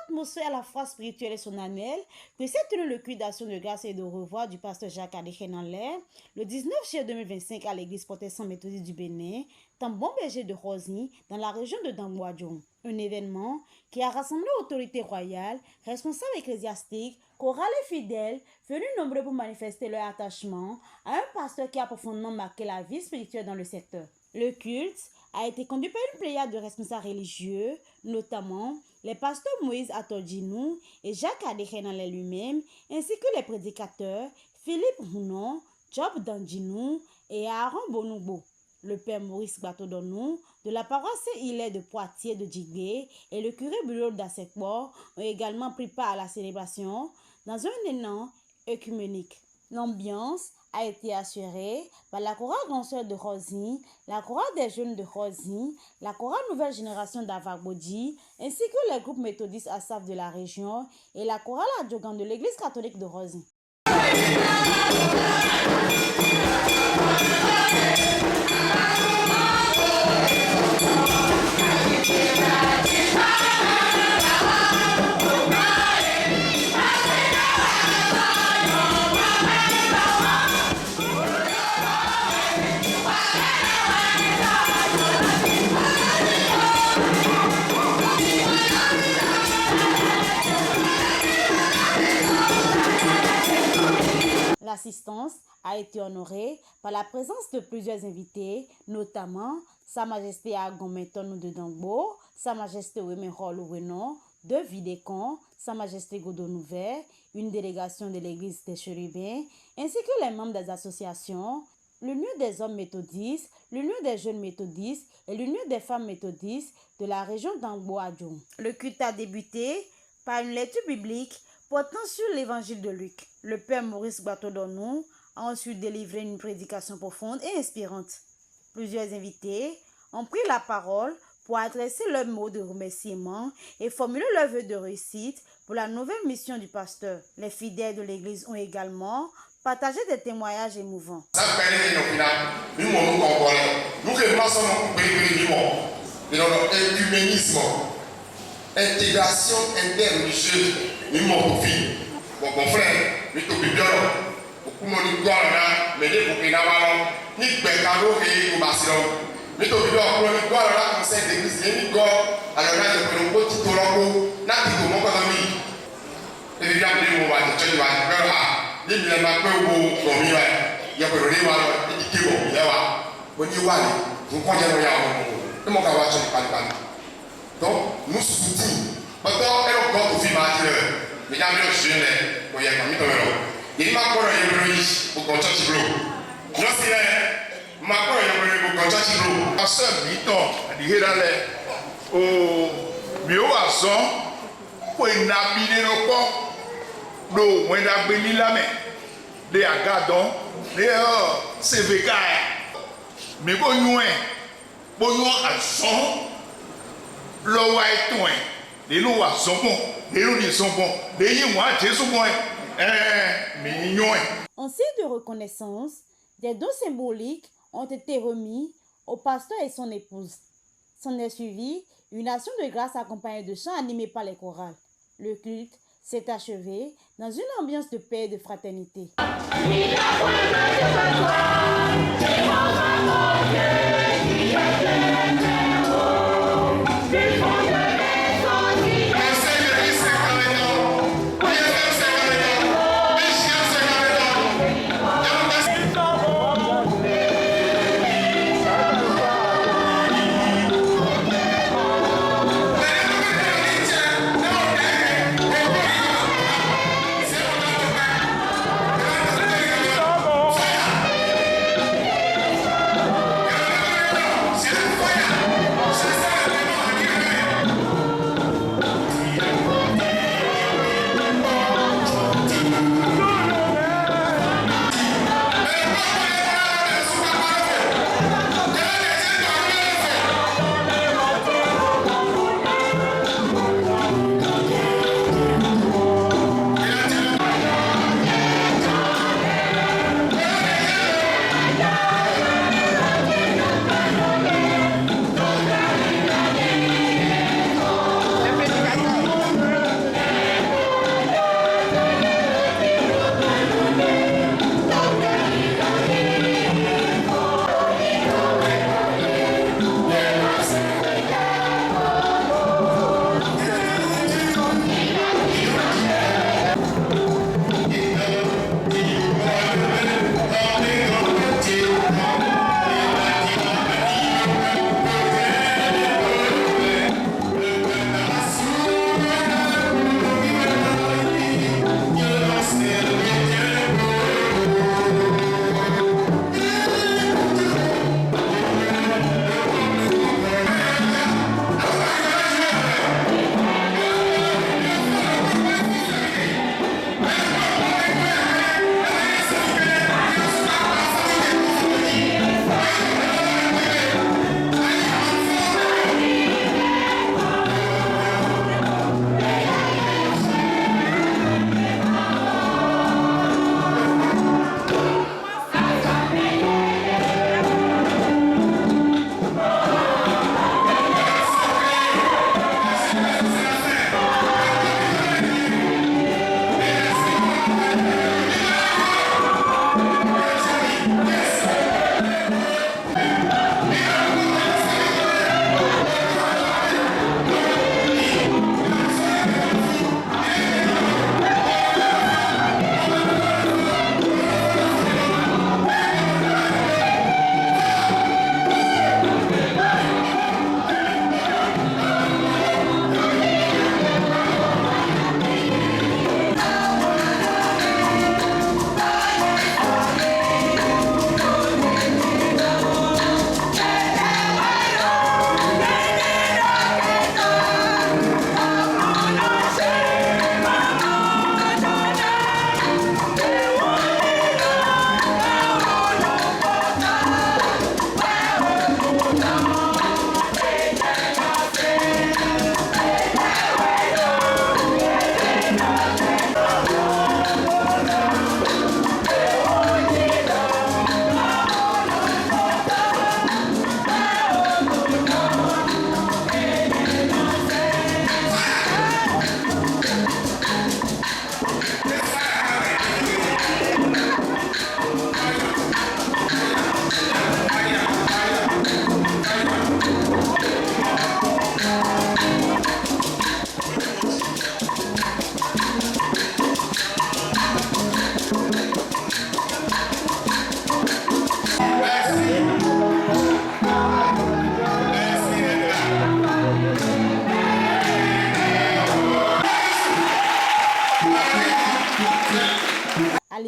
atmosphère à la fois spirituelle et solennelle que s'est tenu le culte d'action de grâce et de revoir du pasteur Jacques Adéchénanler le 19 juillet 2025 à l'église protestante méthodiste du Bénin, dans Bon Berger de Rosny, dans la région de Damboadjon. Un événement qui a rassemblé autorités royales, responsables ecclésiastiques, chorales et fidèles, venus nombreux pour manifester leur attachement à un pasteur qui a profondément marqué la vie spirituelle dans le secteur. Le culte a été conduit par une pléiade de responsables religieux, notamment les pasteurs Moïse Atodjinou et Jacques Adéchénanler lui-même, ainsi que les prédicateurs Philippe Hounon, Job Dandjinou et Aaron Bonoubo. Le père Maurice Batodonou de la paroisse Saint-Hilaire de Poitiers de Djigué et le curé Bulot d'Assekpor ont également pris part à la célébration dans un élan œcuménique. L'ambiance a été assurée par la chorale Grand Sœur de Rosny, la chorale des jeunes de Rosny, la chorale Nouvelle Génération d'Avagbodi, ainsi que les groupes méthodistes ASAF de la région et la chorale Adjogan de l'église catholique de Rosny. L'assistance a été honorée par la présence de plusieurs invités, notamment Sa Majesté Agometon de Dangbo, Sa Majesté Wemerol Ouenon de Vidécon, Sa Majesté Godonouver, une délégation de l'église des Chérubins, ainsi que les membres des associations, l'Union des hommes méthodistes, l'Union des jeunes méthodistes et l'Union des femmes méthodistes de la région d'Amboadjon. Le culte a débuté par une lecture biblique portant sur l'évangile de Luc. Le père Maurice Batodonou a ensuite délivré une prédication profonde et inspirante. Plusieurs invités ont pris la parole pour adresser leurs mots de remerciement et formuler leurs vœux de réussite pour la nouvelle mission du pasteur. Les fidèles de l'église ont également partagé des témoignages émouvants. Intégration interreligieuse, ni mon fils. Mon frère, mais tu peux bien. Beaucoup de gens mais des bouquets d'avant, ni Bekado et Oubassilon. Mais tu peux bien prendre le droit à la conseil d'église, ni quoi, alors là, je peux nous petit tolango, n'a pas de mon ami. Et il y a des mots à te dire, il y a un peu de bon, il y a un peu de rival, il y a un peu de rival. When you want it, vous croyez qu'il y a un peu de mon camarade, je ne parle pas. Donc, nous soutenons. Maintenant, elle a encore fait martyr. Mais il y a un jeune, il y a un peu de il m'a encore un peu pour contact de l'eau. Je sais, m'a encore un peu pour contact de l'eau. À ce mi-temps, il y a au mieux à son, pour une abîmer nos corps, l'eau, on a béni la main, les agadons, les CVK. Mais bon, nous, à son, l'eau est loin. Les lois sont bons, les lois sont bons, les lois sont bons. En signe de reconnaissance, des dons symboliques ont été remis au pasteur et son épouse. S'en est suivi une action de grâce accompagnée de chants animés par les chorales. Le culte s'est achevé dans une ambiance de paix et de fraternité.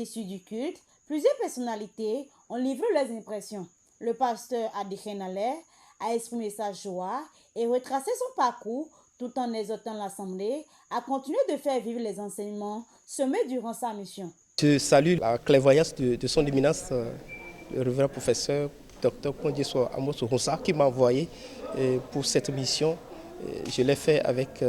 l'issue du culte, plusieurs personnalités ont livré leurs impressions. Le pasteur Adikhenale a exprimé sa joie et retracé son parcours tout en exhortant l'Assemblée à continuer de faire vivre les enseignements semés durant sa mission. Je salue la clairvoyance de son éminence, le révérend professeur Dr Kondieso Amos Ouroussa, qui m'a envoyé pour cette mission. Je l'ai fait avec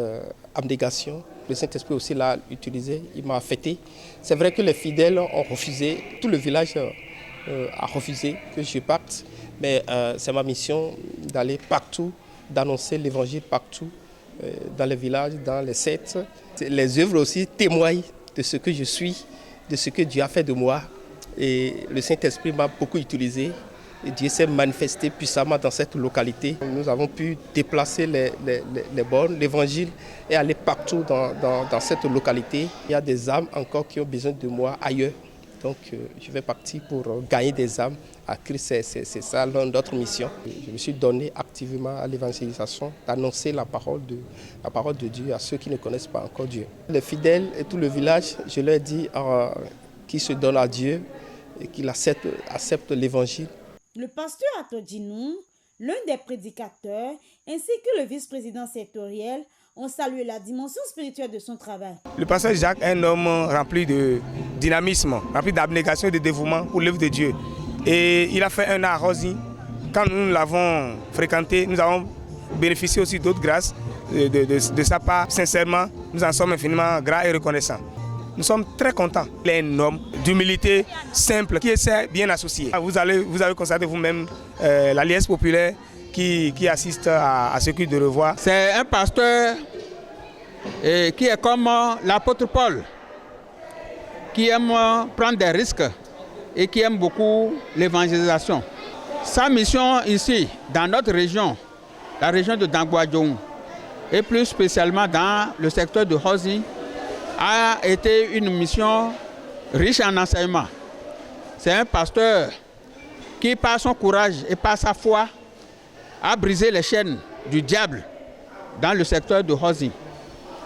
abnégation. Le Saint-Esprit aussi l'a utilisé, il m'a affecté. C'est vrai que les fidèles ont refusé, tout le village a refusé que je parte, mais c'est ma mission d'aller partout, d'annoncer l'évangile partout, dans les villages, dans les sectes. Les œuvres aussi témoignent de ce que je suis, de ce que Dieu a fait de moi. Et le Saint-Esprit m'a beaucoup utilisé. Et Dieu s'est manifesté puissamment dans cette localité. Nous avons pu déplacer les bornes, l'évangile et aller partout dans cette localité. Il y a des âmes encore qui ont besoin de moi ailleurs. Donc je vais partir pour gagner des âmes à Christ. C'est ça notre mission. Je me suis donné activement à l'évangélisation, d'annoncer la parole de Dieu à ceux qui ne connaissent pas encore Dieu. Les fidèles et tout le village, je leur dis qu'ils se donnent à Dieu et qu'ils acceptent l'évangile. Le pasteur Atodjinou, l'un des prédicateurs, ainsi que le vice-président sectoriel, ont salué la dimension spirituelle de son travail. Le pasteur Jacques est un homme rempli de dynamisme, rempli d'abnégation et de dévouement pour l'œuvre de Dieu. Et il a fait un an à Rosie. Quand nous l'avons fréquenté, nous avons bénéficié aussi d'autres grâces de sa part. Sincèrement, nous en sommes infiniment gras et reconnaissants. Nous sommes très contents. Il est un homme d'humilité simple qui essaie bien associer. Vous avez constaté vous-même la liesse populaire qui assiste à ce culte de revoir. C'est un pasteur qui est comme l'apôtre Paul, qui aime prendre des risques et qui aime beaucoup l'évangélisation. Sa mission ici, dans notre région, la région de Dangboadjoum, et plus spécialement dans le secteur de Hosi, a été une mission riche en enseignement. C'est un pasteur qui, par son courage et par sa foi, a brisé les chaînes du diable dans le secteur de Hosi.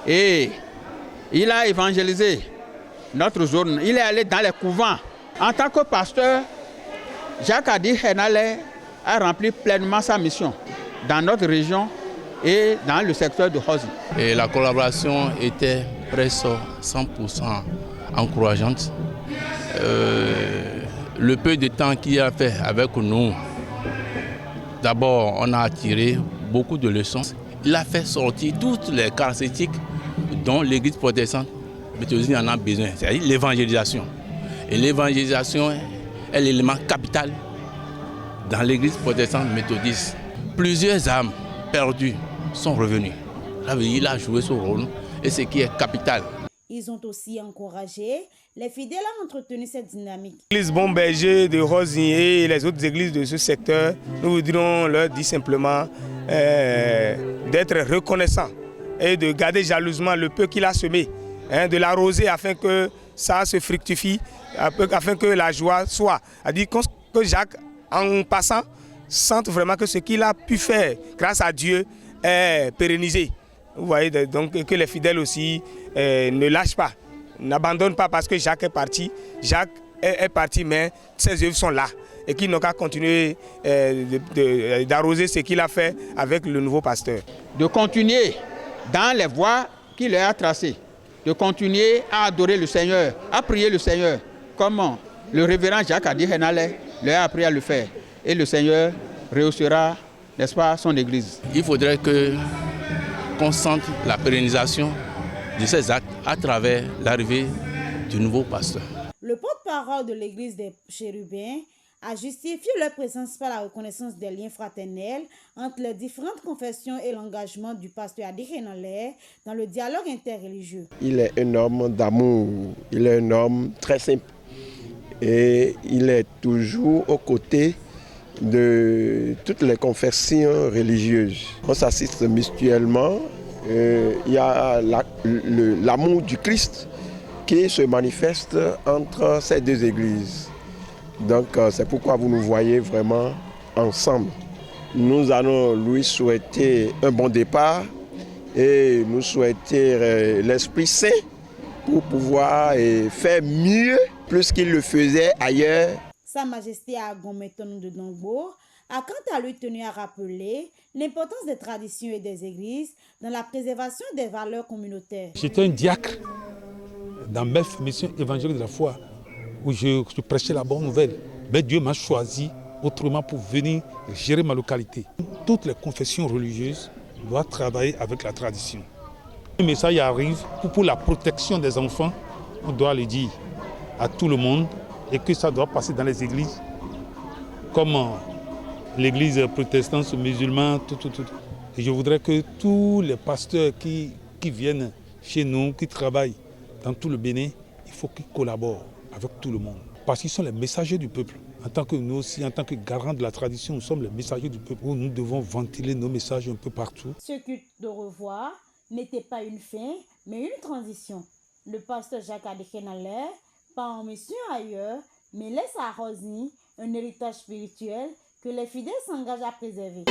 Et il a évangélisé notre zone. Il est allé dans les couvents. En tant que pasteur, Jacques Adikhenale a rempli pleinement sa mission dans notre région et dans le secteur de Hosi. Et la collaboration était presque 100% encourageante. Le peu de temps qu'il a fait avec nous, d'abord on a tiré beaucoup de leçons. Il a fait sortir toutes les caractéristiques dont l'église protestante méthodiste en a besoin, c'est-à-dire l'évangélisation. Et l'évangélisation est l'élément capital dans l'église protestante méthodiste. Plusieurs âmes perdues sont revenues. Il a joué son rôle et ce qui est capital. Ils ont aussi encouragé les fidèles à entretenir cette dynamique. L'église Bon Berger de Rosie et les autres églises de ce secteur, nous voudrions leur dire simplement d'être reconnaissants et de garder jalousement le peu qu'il a semé, de l'arroser afin que ça se fructifie, afin que la joie soit. C'est-à-dire que Jacques, en passant, sente vraiment que ce qu'il a pu faire grâce à Dieu est pérennisé. Vous voyez, donc que les fidèles aussi ne lâchent pas, n'abandonnent pas parce que Jacques est parti. Jacques est parti, mais ses œuvres sont là et qu'ils n'ont qu'à continuer d'arroser ce qu'il a fait avec le nouveau pasteur. De continuer dans les voies qu'il leur a tracées, de continuer à adorer le Seigneur, à prier le Seigneur, comme le révérend Jacques Adikhenale leur a appris à le faire. Et le Seigneur rehaussera, n'est-ce pas, son église. Il faudrait qu'on sente la pérennisation de ces actes à travers l'arrivée du nouveau pasteur. Le porte-parole de l'église des Chérubins a justifié leur présence par la reconnaissance des liens fraternels entre les différentes confessions et l'engagement du pasteur Adikhenale dans le dialogue interreligieux. Il est un homme d'amour, il est un homme très simple et il est toujours aux côtés de toutes les confessions religieuses. On s'assiste mutuellement, il y a l'amour du Christ qui se manifeste entre ces deux églises. Donc c'est pourquoi vous nous voyez vraiment ensemble. Nous allons lui souhaiter un bon départ et nous souhaiter l'Esprit Saint pour pouvoir faire mieux plus qu'il le faisait ailleurs. Sa Majesté Agon-Méthonou de Dongbo a quant à lui tenu à rappeler l'importance des traditions et des églises dans la préservation des valeurs communautaires. J'étais un diacre dans ma mission évangélique de la foi où je prêchais la bonne nouvelle. Mais Dieu m'a choisi autrement pour venir gérer ma localité. Toutes les confessions religieuses doivent travailler avec la tradition. Le message arrive pour la protection des enfants, on doit le dire à tout le monde et que ça doit passer dans les églises comme l'église protestante, musulmane, tout. Et je voudrais que tous les pasteurs qui viennent chez nous, qui travaillent dans tout le Bénin, il faut qu'ils collaborent avec tout le monde. Parce qu'ils sont les messagers du peuple. En tant que nous aussi, en tant que garants de la tradition, nous sommes les messagers du peuple. Nous devons ventiler nos messages un peu partout. Ce culte de revoir n'était pas une fin, mais une transition. Le pasteur Jacques Adéchénalè part en mission ailleurs, mais laisse à Rosny un héritage spirituel que les fidèles s'engagent à préserver.